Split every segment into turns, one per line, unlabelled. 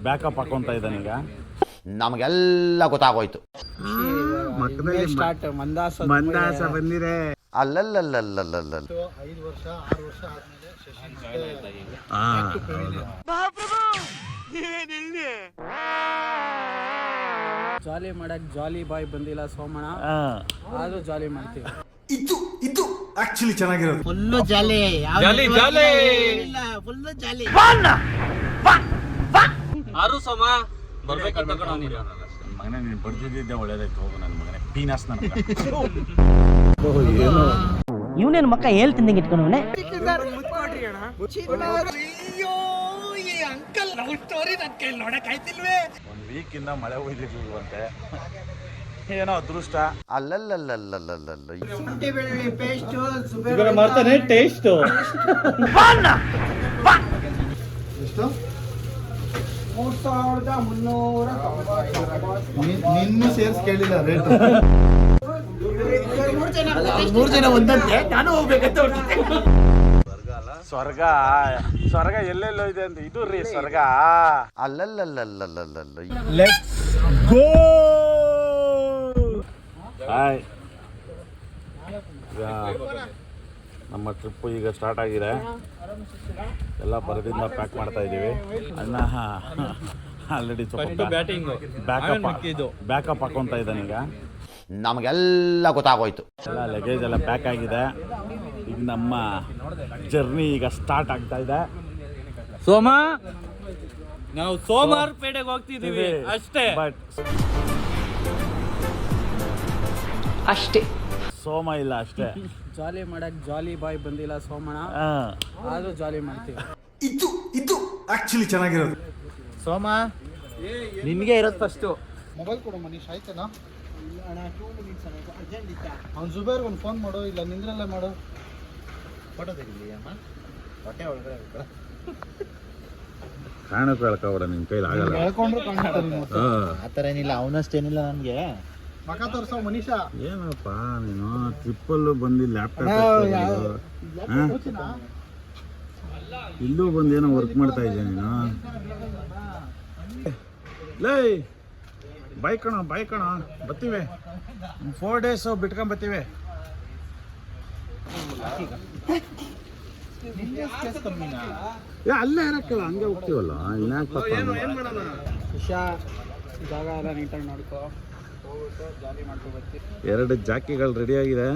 Backup ಹಾಕೊಂತ ಇದ್ದಾನೀಗ.
ನಮಗೆಲ್ಲ ಗೊತ್ತಾಗೋಯ್ತು.
Start
ಮಂದಾಸ ಬಂದಿದೆ.
ಅಲ್ಲಲ್ಲಲ್ಲಲ್ಲಲ್ಲ
5 ವರ್ಷ 6 ವರ್ಷ ಆದ್ಮೇಲೆ ಜಾಲಿ ಮಾಡಕ್ ಜಾಲಿ ಬಾಯ್ ಬಂದಿಲ್ಲ ಸೋಮಣ್ಣ, ಆದ್ರೂ ಜಾಲಿ ಮಾಡ್ತೀವಿ.
ಇದು ಆಕ್ಚುಲಿ ಚೆನ್ನಾಗಿರೋದು.
Full jolly
jolly jolly
full ಜಾಲಿ.
ಆರು ಸಮ ಬರ್ಬೇಕಂತ ಕಣ ನೀನು.
ಮಗನೇ ನೀನು ಬಡ್ದಿದ್ದೆ ಒಳ್ಳೇದಾಯ್ತು. ಹೋಗು ನನ್ನ ಮಗನೇ ಪೀನಾಸ್ ನನ್ನ
ಇವನೇನು ಮಕ್ಕ ಹೇಳ್ತಿದ್ದಂಗೆ ಇಟ್ಕೊಂಡವನೇ.
ಒಂದು ವೀಕಿಂದ ಮಳೆ ಹೋಯ್ದಿರ್ಲಿಲ್ವಂತೆ, ಏನೋ ಅದೃಷ್ಟ.
ಅಲ್ಲಲ್ಲಲ್ಲಲ್ಲಲ್ಲಲ್ಲ
ಶುಂಠಿ ಬೆಳ್ಳುಳ್ಳಿ ಪೇಸ್ಟ್
ಮಾಡ್ತಾನೆ ಟೇಸ್ಟ್.
ಎಷ್ಟು 3390. ನಿನ್ನ ಸೇರ್ಸ್ ಕೇಳಿಲ್ಲ ರೇಟ್. 3 ಜನ ಒಂದಂತೆ, ನಾನು ಹೋಗ್ಬೇಕಂತ ಹೊರಟಿದ್ದೆ.
ಸ್ವರ್ಗ ಸ್ವರ್ಗ ಎಲ್ಲೆಲ್ಲೋ ಇದೆ ಅಂತ. ಇದು ರೀ ಸ್ವರ್ಗ.
ಅಲ್ಲಲ್ಲಲ್ಲಲ್ಲಲ್ಲಲ್ಲ
ಲೆಟ್ಸ್ ಗೋ. ಹಾಯ್, ನಮ್ಮ ಟ್ರಿಪ್ಪು ಈಗ ಸ್ಟಾರ್ಟ್ ಆಗಿದೆ. ಎಲ್ಲ ಬರದಿಂದ ಪ್ಯಾಕ್ ಮಾಡ್ತಾ ಇದ್ದೀವಿ. ಅಣ್ಣ ಆಲ್ರೆಡಿ ಸ್ವಲ್ಪ ಬ್ಯಾಕಪ್ ಹಾಕೊಂತ ಇದ್ದಾನೀಗ.
ನಮಗೆಲ್ಲ ಗೊತ್ತಾಗೋಯ್ತು.
ಎಲ್ಲ ಲಗೇಜ್ ಎಲ್ಲ ಪ್ಯಾಕ್ ಆಗಿದೆ. ಈಗ ನಮ್ಮ ಜರ್ನಿ ಈಗ ಸ್ಟಾರ್ಟ್ ಆಗ್ತಾ ಇದೆ.
ಸೋಮ, ನಾವು ಸೋಮವಾರ ಪೇಟೆಗೆ ಹೋಗ್ತಿದೀವಿ ಅಷ್ಟೇ.
ಬಟ್
ಅಷ್ಟೇ,
ಸೋಮ ಇಲ್ಲ ಅಷ್ಟೇ.
ಜಾಲಿ ಮಾಡಕ್ ಜಾಲಿ ಬಾಯ್ ಬಂದಿಲ್ಲ ಸೋಮಣ್ಣ, ಆದ್ರೂ ಜಾಲಿ ಮಾಡ್ತೀವಿ.
ಇದು ಆಕ್ಚುಲಿ ಚೆನ್ನಾಗಿರೋದು.
ಸೋಮ ನಿನ್ಗೆ ಇರೋದು ಫಸ್ಟು.
ಮೊಬೈಲ್ ಕೊಡು ಮನೀಶ್, ಆಯ್ತೇನಾ? ಅವ್ನು ಜುಬೇರ್ಗೆ ಒಂದು ಫೋನ್ ಮಾಡು, ಇಲ್ಲ ನಿಂದ್ರಲ್ಲೇ ಮಾಡು. ಫೋಟೋ ತೆಗಿಲಿ ಅಮ್ಮ, ಹೊಟ್ಟೆ ಒಳಗಡೆ
ಕಾಣಕ್ಕೆ ಹೇಳ್ಕೊಬೇಡ, ನಿನ್ನ ಕೈಲಿ ಆಗಲ್ಲ.
ಹೇಳ್ಕೊಂಡ್ರು ಕಾಣ್ತಾರೆ.
ಆ ಥರ ಏನಿಲ್ಲ, ಅವನಷ್ಟೇನಿಲ್ಲ ನನಗೆ.
ಮಕ ತೋರ್ಸೋ ಮನೀಷ.
ಏನಪ್ಪ ನೀನು ಟ್ರಿಪ್ಪಲ್ಲೂ ಬಂದು ಲ್ಯಾಪ್ಟಾಪ್ ಇಲ್ಲೂ ಬಂದು ಏನೋ ವರ್ಕ್ ಮಾಡ್ತಾ ಇದ್ದೆ ನೀನು. ಲೇ ಬೈಕ್ ಕಣ ಬರ್ತೀವಿ. 4 days ಬಿಟ್ಕೊಂಡ್ ಬರ್ತೀವಿ. ಅಲ್ಲೇ ಇರಕ್ಕಲ್ಲ, ಹಂಗೆ ಹೋಗ್ತೀವಲ್ಲ.
ಇಶಾ ಜಾಗ ಎಲ್ಲ ನೀಟಾಗಿ ನೋಡ್ಕೋ, ಹೋಗ್ಬಿಟ್ಟು ಜಾಲಿ ಮಾಡ್ಕೊ ಬರ್ತೀವಿ.
2 ಜಾಕಿಗಳು ರೆಡಿ ಆಗಿದೆ.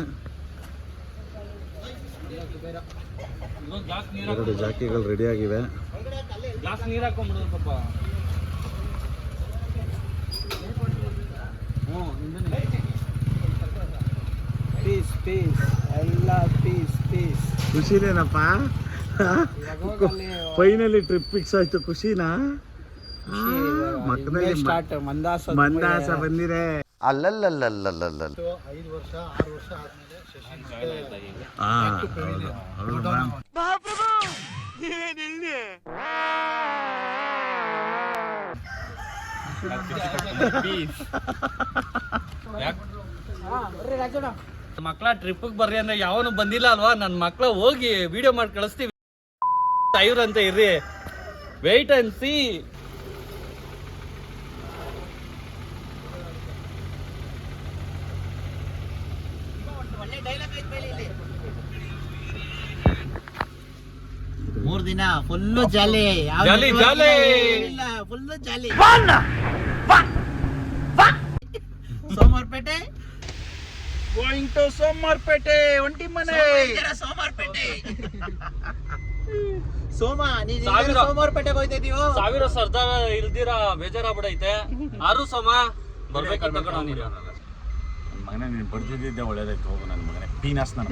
2 ಜಾಕಿಗಳು ರೆಡಿ ಆಗಿವೆ.
ಗ್ಲಾಸ್ ನೀರು ಹಾಕೊಂಡ್ಬಿಡೋದು ಪಾಪ.
ಪೀಸ್ ಪೀಸ್ ಎಲ್ಲ ಪೀಸ್ ಪೀಸ್.
ಖುಷಿನೇನಪ್ಪ? ಫೈನಲಿ ಟ್ರಿಪ್ ಫಿಕ್ಸ್ ಆಯ್ತು. ಖುಷಿನಾ? ಮಕ್ಕಳಿಗೆ
ಸ್ಟಾರ್ಟ್
ಮಂದಾಸ ಬಂದಿದೆ.
ಅಲ್ಲಲ್ಲಲ್ಲಲ್ಲಲ್ಲಲ್ಲ
5 ವರ್ಷ 6 ವರ್ಷ ಆದ್ಮೇಲೆ
ಮಕ್ಕಳ ಟ್ರಿಪ್ಗೆ ಬರ್ರಿ ಅಂದ್ರೆ ಯಾವನು ಬಂದಿಲ್ಲ ಅಲ್ವಾ? ನನ್ನ ಮಕ್ಕಳ ಹೋಗಿ ವಿಡಿಯೋ ಮಾಡಿ ಕಳಿಸ್ತೀವಿ. ಅಂತ ಇರ್ರಿ, ವೆಯ್ಟ್ ಅಂಡ್ ಸಿ.
ಮೂರ್ ದಿನ full jolly
jolly jolly
full jolly. Somwarpet
going to Somwarpet. ಒಂಟಿ ಮನೆ
ಸೋಮವಾರಪೇಟೆ. ಸೋಮ ನೀನು
ಸಾವಿರ
ಸೋಮವಾರಪೇಟೆಗೆ ಹೋಗ್ತಾ ಇದೀವೋ?
ಸಾವಿರ ಸರ್ದಾರ ಇಲ್ದಿರ ಬೇಜಾರಾಗ್ಬಿಡೈತೆ. ಆರು ಸಮ ಬರ್ಬೇಕಂತ ಕಣ ನೀನು.
ಮಗನೇ ನೀನು ಬಡ್ದಿದ್ದೆ ಒಳ್ಳೇದಾಯ್ತು. ಹೋಗು ನನ್ನ ಮಗನೇ ಪೀನಾಸ್ ನನ್ನ.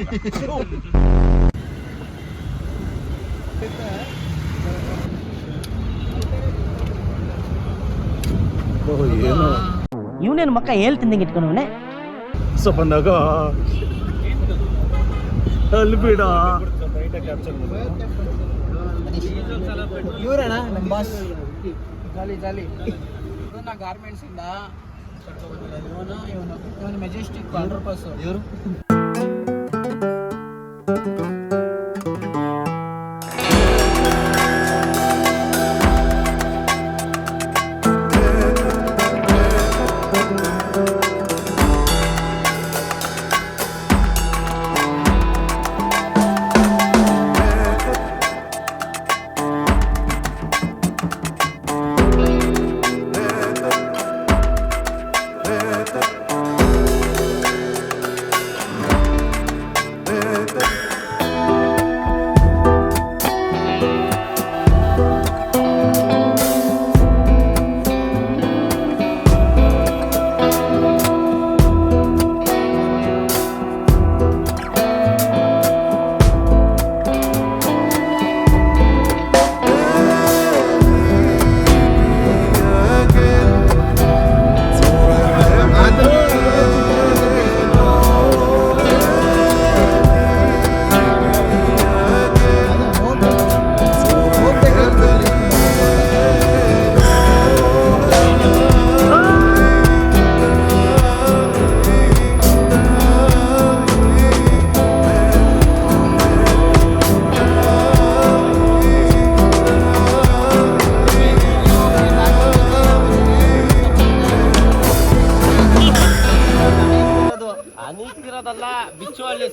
ಇವನೇನು ಮಕ್ಕ ಹೇಳ್ತಿದ್ದಂಗೆ ಇಟ್ಕೊಂಡವನೇ.
ಸ್ವಲ್ಪ ನಗೋ, ಅಲ್ಲಿ ಬಿಡ.
ಇವರಣ್ಣ ನಮ್ಮ ಬಾಸ್. ಜಾಲಿ ಜಾಲಿ. ಇದನ್ನ ಗಾರ್ಮೆಂಟ್ಸ್ ಇಂದ ಇವನು ಮೆಜೆಸ್ಟಿಕ್ ಅಂಡರ್ ಪಾಸ್. ಇವರು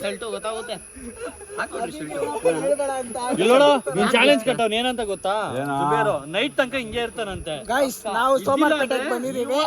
ಶರ್ಟು ಗೊತ್ತಾಗುತ್ತೆ. ಇಲ್ಲೋಡು ನೀನ್ ಚಾಲೆಂಜ್ ಕಟ್ಟವ್ನ ಏನಂತ ಗೊತ್ತಾ? ನೈಟ್ ತನಕ ಹಿಂಗೆ ಇರ್ತಾನಂತೆ.
ನಾವು ಸೋಮವಾರಪೇಟೆಗೆ ಬಂದಿದ್ದೀವಿ.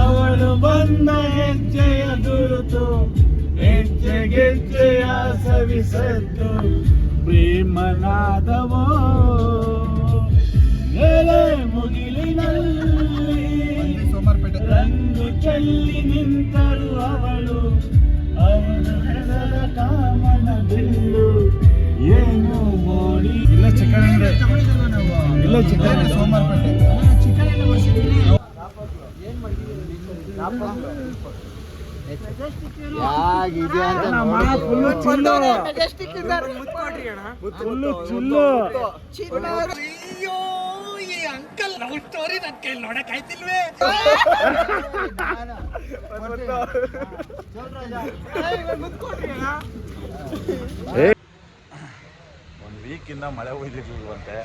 ಅವಳು ಬಂದ ಹೆಜ್ಜೆಯ ಗುರುತು, ಹೆಜ್ಜೆಗೆಜ್ಜೆಯ ಸವಿಸತ್ತು, ಪ್ರೇಮನಾದವೋ ಎಲೆ ಮುಗಿಲಿನಲ್ಲಿ ರಂಗು ಚೆಲ್ಲಿ ನಿಂತರು ಅವಳು, ಅವಳು ಹೆಸರ ಕಾಮನ ಬಿಲ್ಲು ಏನು ಮೋಡಿ. ಇಲ್ಲ ಚಿಕನ್ ಇಲ್ಲ ಚಿಕನ್ ಸೋಮವಾರಪೇಟೆ. ಒಂದು ವೀಕಿಂದ ಮಳೆ ಹೋಯ್ದಿರ್ಲಿಲ್ವಂತೆ,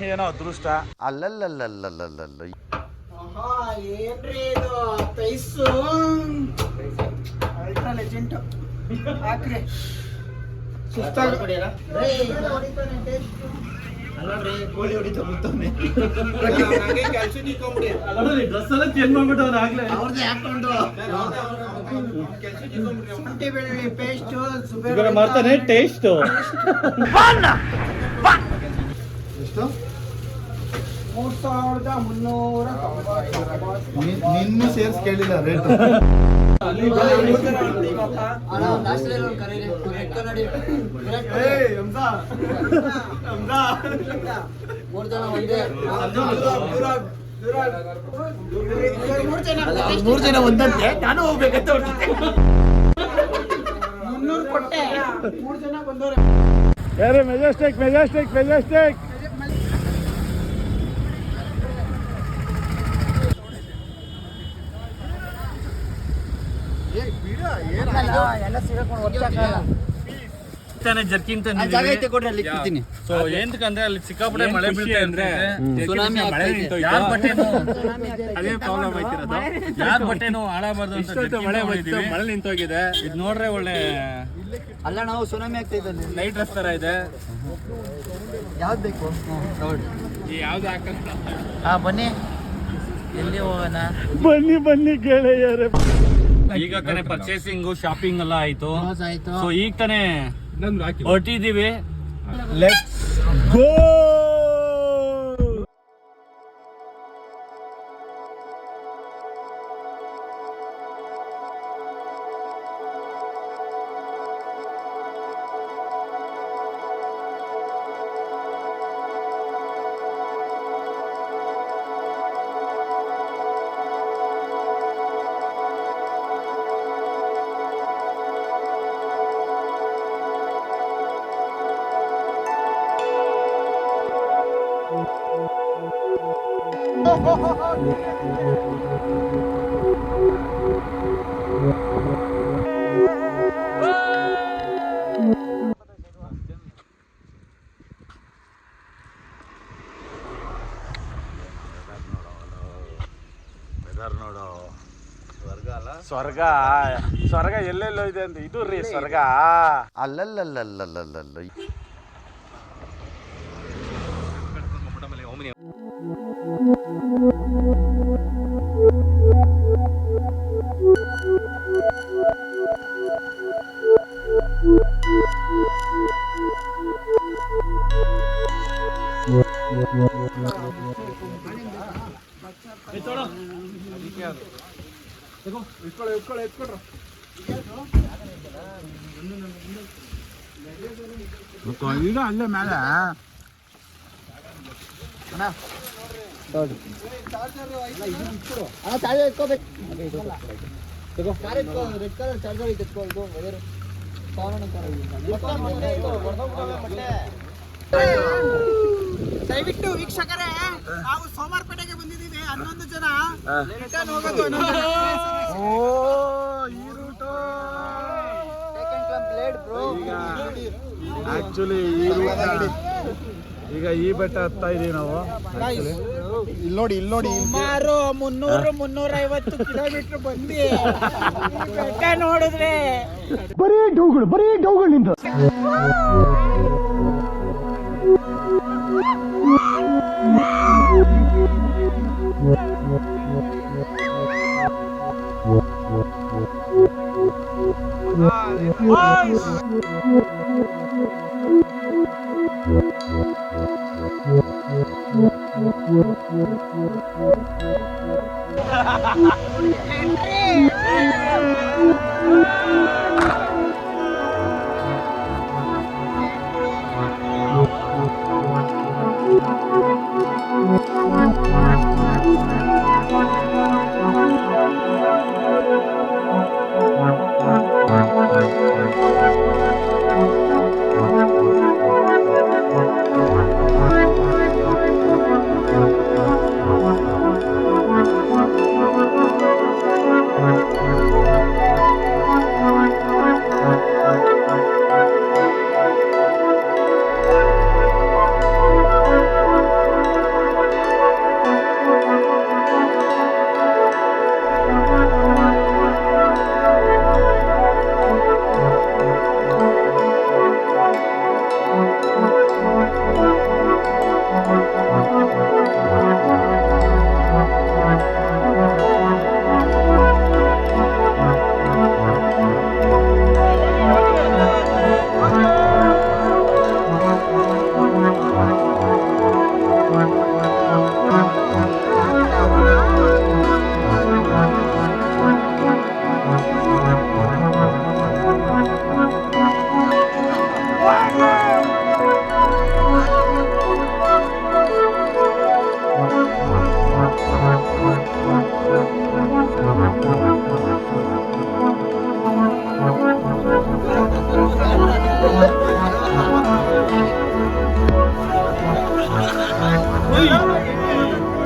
ಏನೋ ಅದೃಷ್ಟ.
ಅಲ್ಲಲ್ಲಲ್ಲಲ್ಲಲ್ಲಲ್ಲ.
ಏನ್ರಿ ಇದು ತೈಸು ಅಲ್ಟ್ರಾ ಲೆಜೆಂಡ್ ಹಾಕ್ರಿ.
ಕೋಳಿ ಹೊಡಿತಾ ಬರ್ತಾನೆ.
ಡ್ರೆಸ್ ಎಲ್ಲ ಚೇಂಜ್ ಮಾಡ್ಬಿಟ್ಟು ಅವ್ನು ಆಗ್ಲೇ
ಅವ್ರದ್ದು ಹಾಕೊಂಡು ಶುಂಠಿ ಬೆಳ್ಳುಳ್ಳಿ ಪೇಸ್ಟ್
ಮಾಡ್ತಾನೆ ಟೇಸ್ಟ್.
ಎಷ್ಟು?
3390.
ನಿನ್ನ ಸೇರ್ಸ್ ಕೇಳಿಲ್ಲ ರೇಟ್.
ಮೂರು ಜನ ಒಂದಂತೆ, ನಾನು ಹೋಗ್ಬೇಕಂತ 300 ಕೊಟ್ಟೆ. 3 ಜನ ಬಂದವ್ರೆ.
Majestic Majestic Majestic.
ಎಲ್ಲ ಸಿಗಕೊಂಡು ಹೊರ್ಚಾಕಲ್ಲ.
ಜರ್ಕಿನ್ ಸೊ ಏನಕ್ಕಂದ್ರೆ ಅಲ್ಲಿ ಸಿಕ್ಕಾಪಟ್ಟೆ ಮಳೆ ಬೀಳ್ತಾ ಅಂದ್ರೆ ಯಾರ ಬಟ್ಟೆನೂ ಹಾಳಾಗಬಾರ್ದು ಅಂತ ಮಳೆ ನಿಂತೋಗಿದೆ. ಇದು ನೋಡ್ರೆ ಒಳ್ಳೆ
ಅಲ್ಲ, ನಾವು ಸುನಾಮಿ ಆಗ್ತಾ ಇದ್ದಾನೆ.
ನೈಟ್ ಡ್ರೆಸ್ ತರ ಇದೆ.
ಯಾವ್ದು ಬೇಕು
ಯಾವ್ದು ಹಾಕಲ್ಲ.
ಬನ್ನಿ, ಎಲ್ಲಿ ಹೋಗೋಣ?
ಬನ್ನಿ ಗೆಳೆಯರೇ.
ಈಗ ತಾನೇ ಪರ್ಚೇಸಿಂಗು ಶಾಪಿಂಗ್ ಎಲ್ಲ ಆಯ್ತು.
ಆಯ್ತು.
ಸೊ ಈಗ ತಾನೇ ಹೊರಟಿದೀವಿ.
Let's go. ವೆದರ್ ನೋಡು,
ಸ್ವರ್ಗ ಅಲ್ಲ,
ಸ್ವರ್ಗ ಸ್ವರ್ಗ ಎಲ್ಲೆಲ್ಲೋ ಇದೆ ಅಂತ. ಇದು ರೀ ಸ್ವರ್ಗ.
ಅಲ್ಲಲ್ಲಲ್ಲಲ್ಲಲ್ಲಲ್ಲ.
ಈಗ ಅಲ್ಲೇ ಮೇಲೆ
ದಯವಿಟ್ಟು ವೀಕ್ಷಕರೇ, ನಾವು ಸೋಮಾರ್ಪೇಟೆಗೆ ಬಂದಿದ್ದೀವಿ. 11 ಜನ ರಿಟರ್ನ್ ಹೋಗೋದು.
ಆಕ್ಚುಲಿ ಈ ರೂಟ್ ಈಗ ಈ ಬೆಟ್ಟ ಹತ್ತಾ ಇದೀವಿ ನಾವು.
ಇಲ್ಲಿ ನೋಡಿ
ಸುಮಾರು 300-350 ಕಿಲೋಮೀಟರ್ ಬಂದು ಬೆಟ್ಟ ನೋಡಿದ್ರೆ
ಬರೀ ಡೌಗಳಿಂದ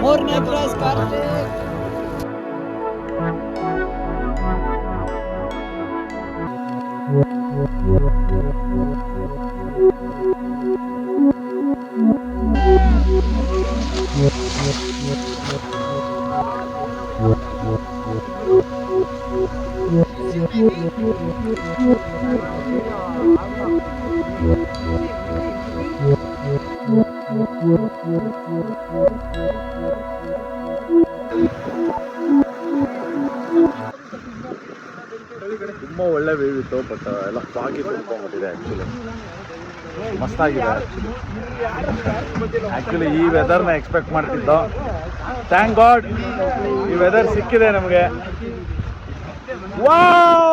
ಮೂರನೇ ಕ್ರಾಸ್ ಕಾರ್ತಿಕ್.
ತುಂಬ ಒಳ್ಳೆ ವ್ಯೂ ಇತ್ತು. ಬಟ್ ಎಲ್ಲ ಫಾಗಿ ತುಂಬ್ಕೊಂಡ್ಬಿಟ್ಟಿದೆ. ಆ್ಯಕ್ಚುಲಿ ಮಸ್ತಾಗಿದೆ. ಆ್ಯಕ್ಚುಲಿ ಈ ವೆದರ್ನ ಎಕ್ಸ್ಪೆಕ್ಟ್ ಮಾಡ್ತಿದ್ದೋ. ಥ್ಯಾಂಕ್ ಗಾಡ್ ಈ ವೆದರ್ ಸಿಕ್ಕಿದೆ ನಮಗೆ. ವಾವ್!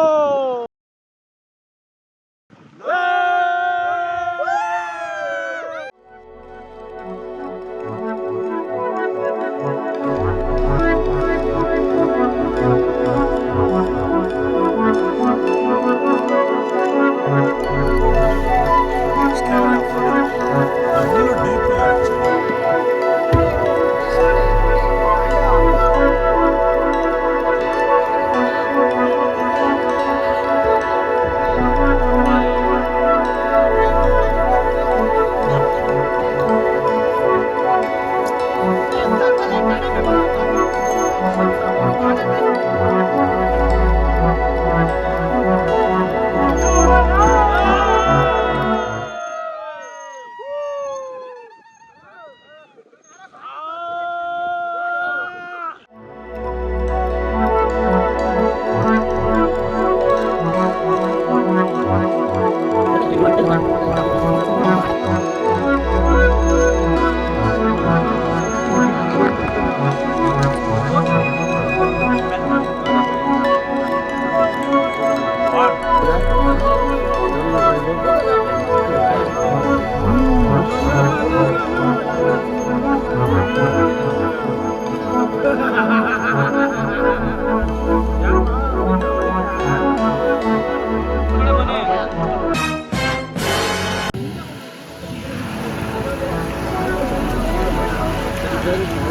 Thank you.